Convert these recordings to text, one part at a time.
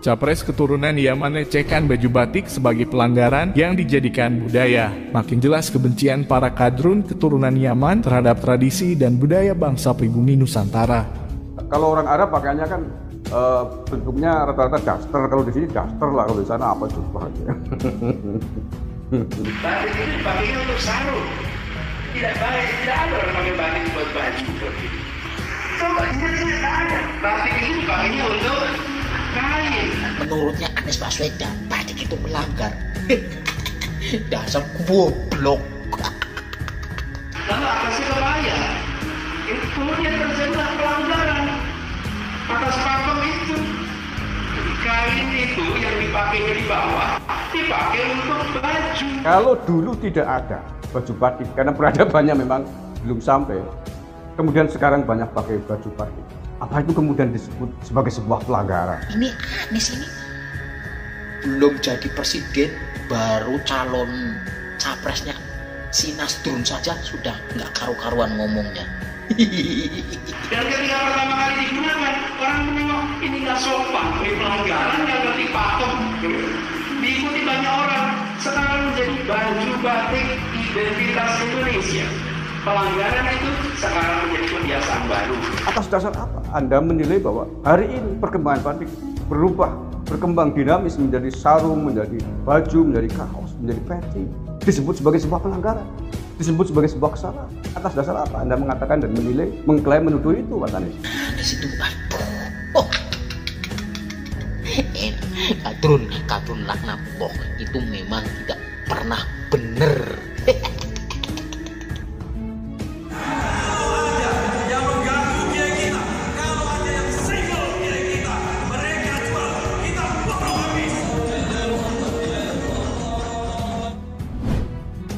Capres keturunan Yaman melecehkan baju batik sebagai pelanggaran yang dijadikan budaya. Makin jelas kebencian para kadrun keturunan Yaman terhadap tradisi dan budaya bangsa pribumi Nusantara. Kalau orang Arab pakaiannya kan bentuknya rata-rata daster, kalau di sini daster lah, kalau di sana apa coba aja. Batik itu dipakainya untuk sarung, tidak baik, tidak ada orang pakai batik buat baju. Coba tidak ada. Batik itu dipakainya untuk kain. Menurutnya Anies Baswedan, batik itu melanggar. Dasar goblok. Lalu atasnya kebaya, itu kemudian terjadilah pelanggaran atas pakem itu. Kain itu yang dipakainya di bawah dipakai untuk baju. Kalau dulu tidak ada baju batik, karena peradabannya memang belum sampai, kemudian sekarang banyak pakai baju batik, apa itu kemudian disebut sebagai sebuah pelanggaran? Ini Anies ini belum jadi presiden, baru calon capresnya si Nasdrun saja sudah nggak karu-karuan ngomongnya. Dan ketika pertama kali digunakan, orang menengok ini nggak sopan, ini pelanggaran, nggak ngerti pakem. Diikuti banyak orang, sekarang menjadi baju batik identitas Indonesia. Pelanggaran itu sekarang menjadi kebiasaan baru. Atas dasar apa Anda menilai bahwa hari ini perkembangan batik berkembang dinamis menjadi sarung, menjadi baju, menjadi kaos, menjadi peci, disebut sebagai sebuah pelanggaran, disebut sebagai sebuah kesalahan? Atas dasar apa Anda mengatakan dan menilai, mengklaim, menuduh itu, Mas Anies? Anies itu kadrun laknat itu memang tidak pernah benar.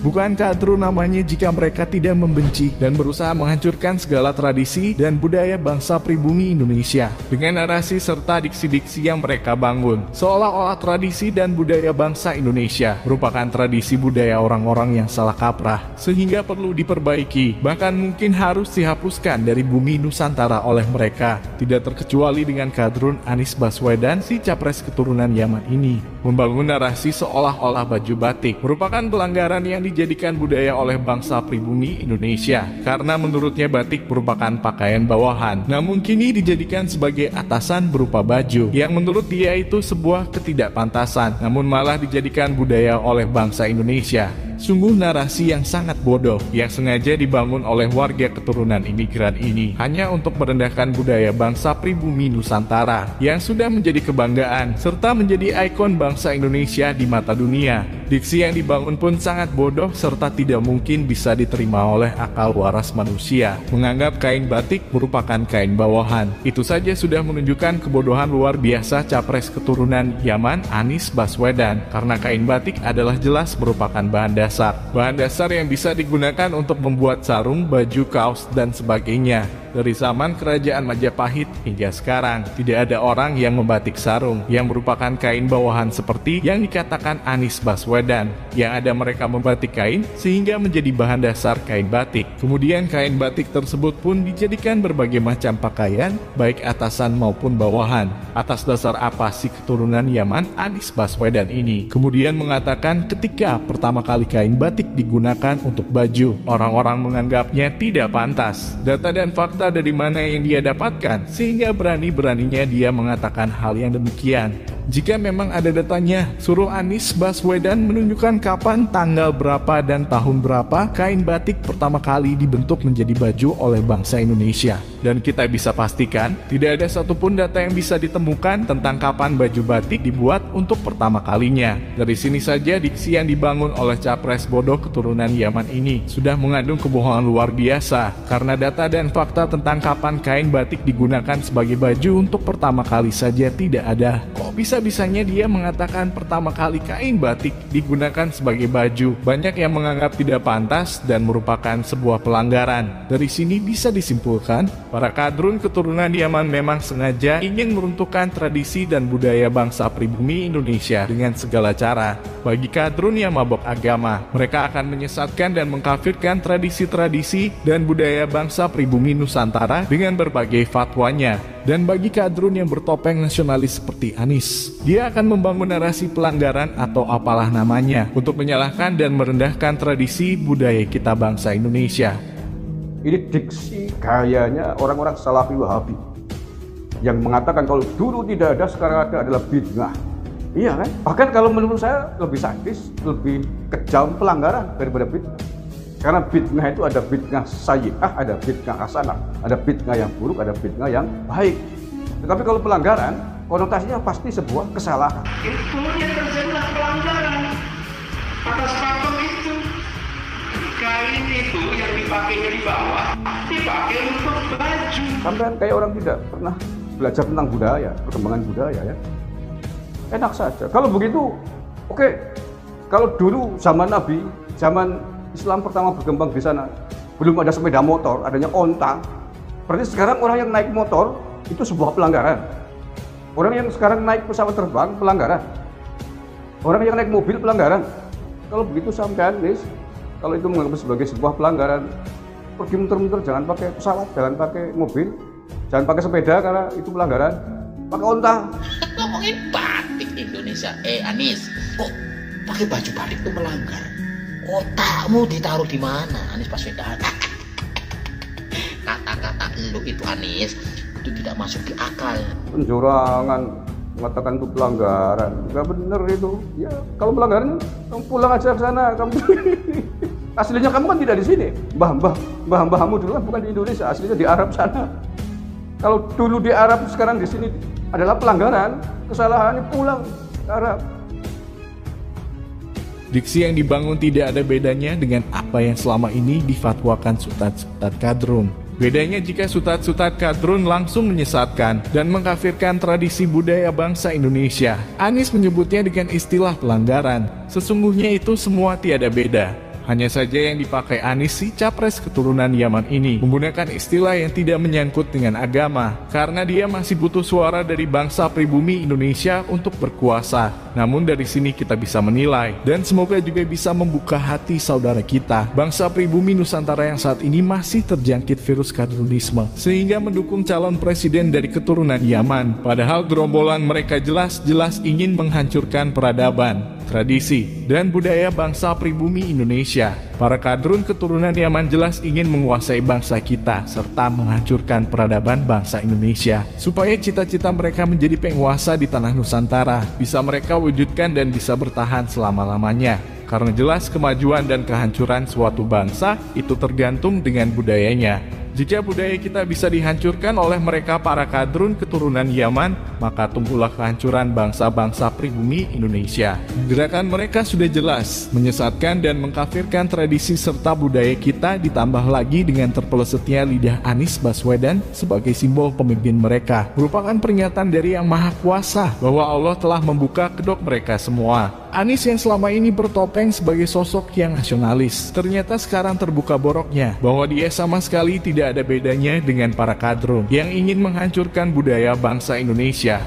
Bukan kadrun namanya jika mereka tidak membenci dan berusaha menghancurkan segala tradisi dan budaya bangsa pribumi Indonesia dengan narasi serta diksi-diksi yang mereka bangun, seolah-olah tradisi dan budaya bangsa Indonesia merupakan tradisi budaya orang-orang yang salah kaprah, sehingga perlu diperbaiki, bahkan mungkin harus dihapuskan dari bumi Nusantara oleh mereka. Tidak terkecuali dengan kadrun Anies Baswedan, si capres keturunan Yaman ini, membangun narasi seolah-olah baju batik merupakan pelanggaran yang dijadikan budaya oleh bangsa pribumi Indonesia, karena menurutnya batik merupakan pakaian bawahan, namun kini dijadikan sebagai atasan berupa baju, yang menurut dia itu sebuah ketidakpantasan, namun malah dijadikan budaya oleh bangsa Indonesia. Sungguh narasi yang sangat bodoh yang sengaja dibangun oleh warga keturunan imigran ini hanya untuk merendahkan budaya bangsa pribumi Nusantara yang sudah menjadi kebanggaan serta menjadi ikon bangsa Indonesia di mata dunia. Diksi yang dibangun pun sangat bodoh serta tidak mungkin bisa diterima oleh akal waras manusia. Menganggap kain batik merupakan kain bawahan, itu saja sudah menunjukkan kebodohan luar biasa capres keturunan Yaman Anies Baswedan, karena kain batik adalah jelas merupakan bahan dasar yang bisa digunakan untuk membuat sarung, baju, kaos, dan sebagainya. Dari zaman kerajaan Majapahit hingga sekarang, tidak ada orang yang membatik sarung yang merupakan kain bawahan seperti yang dikatakan Anies Baswedan. Yang ada mereka membatik kain sehingga menjadi bahan dasar kain batik. Kemudian kain batik tersebut pun dijadikan berbagai macam pakaian, baik atasan maupun bawahan. Atas dasar apa si keturunan Yaman Anies Baswedan ini kemudian mengatakan ketika pertama kali kain batik digunakan untuk baju, orang-orang menganggapnya tidak pantas. Data dan fakta dari mana yang dia dapatkan sehingga berani-beraninya dia mengatakan hal yang demikian? Jika memang ada datanya, suruh Anies Baswedan menunjukkan kapan, tanggal berapa, dan tahun berapa kain batik pertama kali dibentuk menjadi baju oleh bangsa Indonesia. Dan kita bisa pastikan, tidak ada satupun data yang bisa ditemukan tentang kapan baju batik dibuat untuk pertama kalinya. Dari sini saja diksi yang dibangun oleh capres bodoh keturunan Yaman ini sudah mengandung kebohongan luar biasa, karena data dan fakta tentang kapan kain batik digunakan sebagai baju untuk pertama kali saja tidak ada. Kok bisa-bisanya dia mengatakan pertama kali kain batik digunakan sebagai baju? Banyak yang menganggap tidak pantas dan merupakan sebuah pelanggaran. Dari sini bisa disimpulkan Para kadrun keturunan Yaman memang sengaja ingin meruntuhkan tradisi dan budaya bangsa pribumi Indonesia dengan segala cara. Bagi kadrun yang mabok agama, mereka akan menyesatkan dan mengkafirkan tradisi-tradisi dan budaya bangsa pribumi Nusantara dengan berbagai fatwanya. Dan bagi kadrun yang bertopeng nasionalis seperti Anies, dia akan membangun narasi pelanggaran atau apalah namanya untuk menyalahkan dan merendahkan tradisi budaya kita bangsa Indonesia. Ini diksi gayanya orang-orang Salafi Wahabi yang mengatakan kalau dulu tidak ada, sekarang ada adalah bid'ah. Iya kan? Bahkan kalau menurut saya lebih sadis, lebih kejam pelanggaran daripada bid'ah. Karena bid'ah itu ada bid'ah sayyi'ah, ada bid'ah hasanah, ada bid'ah yang buruk, ada bid'ah yang baik. Tetapi kalau pelanggaran, konotasinya pasti sebuah kesalahan. Itu yang terjadilah pelanggaran atas pakem itu. Kain itu yang dipakai di bawah dipakai untuk baju. Sampai kayak orang tidak pernah belajar tentang budaya, perkembangan budaya ya. Enak saja. Kalau begitu, oke. Kalau dulu zaman Nabi, zaman Islam pertama berkembang di sana, belum ada sepeda motor, adanya onta. Berarti sekarang orang yang naik motor itu sebuah pelanggaran. Orang yang sekarang naik pesawat terbang pelanggaran. Orang yang naik mobil pelanggaran. Kalau begitu sampean, guys, kalau itu menganggap sebagai sebuah pelanggaran, pergi muter-muter, jangan pakai pesawat, jangan pakai mobil, jangan pakai sepeda karena itu pelanggaran. Pakai onta. Ngomongin batik Indonesia, Anies, kok pakai baju batik itu melanggar? Otakmu ditaruh di mana, Anies Baswedan? Kata-kata lu itu, Anies, itu tidak masuk di akal. Penjorangan, mengatakan itu pelanggaran, nggak bener itu. Ya kalau pelanggaran, kamu pulang aja ke sana. Kamu aslinya kamu kan tidak di sini. Mbah-mbahmu dulu kan bukan di Indonesia, aslinya di Arab sana. Kalau dulu di Arab, sekarang di sini adalah pelanggaran, kesalahannya pulang ke Arab. Diksi yang dibangun tidak ada bedanya dengan apa yang selama ini difatwakan sutat-sutat kadrun. Bedanya jika sutat-sutat kadrun langsung menyesatkan dan mengkafirkan tradisi budaya bangsa Indonesia. Anies menyebutnya dengan istilah pelanggaran. Sesungguhnya itu semua tiada beda. Hanya saja yang dipakai Anies si capres keturunan Yaman ini menggunakan istilah yang tidak menyangkut dengan agama karena dia masih butuh suara dari bangsa pribumi Indonesia untuk berkuasa. Namun dari sini kita bisa menilai dan semoga juga bisa membuka hati saudara kita bangsa pribumi Nusantara yang saat ini masih terjangkit virus kadrunisme sehingga mendukung calon presiden dari keturunan Yaman. Padahal gerombolan mereka jelas-jelas ingin menghancurkan peradaban, tradisi, dan budaya bangsa pribumi Indonesia. Para kadrun keturunan Yaman jelas ingin menguasai bangsa kita serta menghancurkan peradaban bangsa Indonesia supaya cita-cita mereka menjadi penguasa di tanah Nusantara bisa mereka wujudkan dan bisa bertahan selama-lamanya. Karena jelas kemajuan dan kehancuran suatu bangsa itu tergantung dengan budayanya. Jika budaya kita bisa dihancurkan oleh mereka para kadrun keturunan Yaman, maka tumbuhlah kehancuran bangsa-bangsa pribumi Indonesia. Gerakan mereka sudah jelas, menyesatkan dan mengkafirkan tradisi serta budaya kita ditambah lagi dengan terpelesetnya lidah Anies Baswedan sebagai simbol pemimpin mereka. Merupakan peringatan dari Yang Maha Kuasa bahwa Allah telah membuka kedok mereka semua. Anies yang selama ini bertopeng sebagai sosok yang nasionalis, ternyata sekarang terbuka boroknya bahwa dia sama sekali tidak ada bedanya dengan para kadrun yang ingin menghancurkan budaya bangsa Indonesia.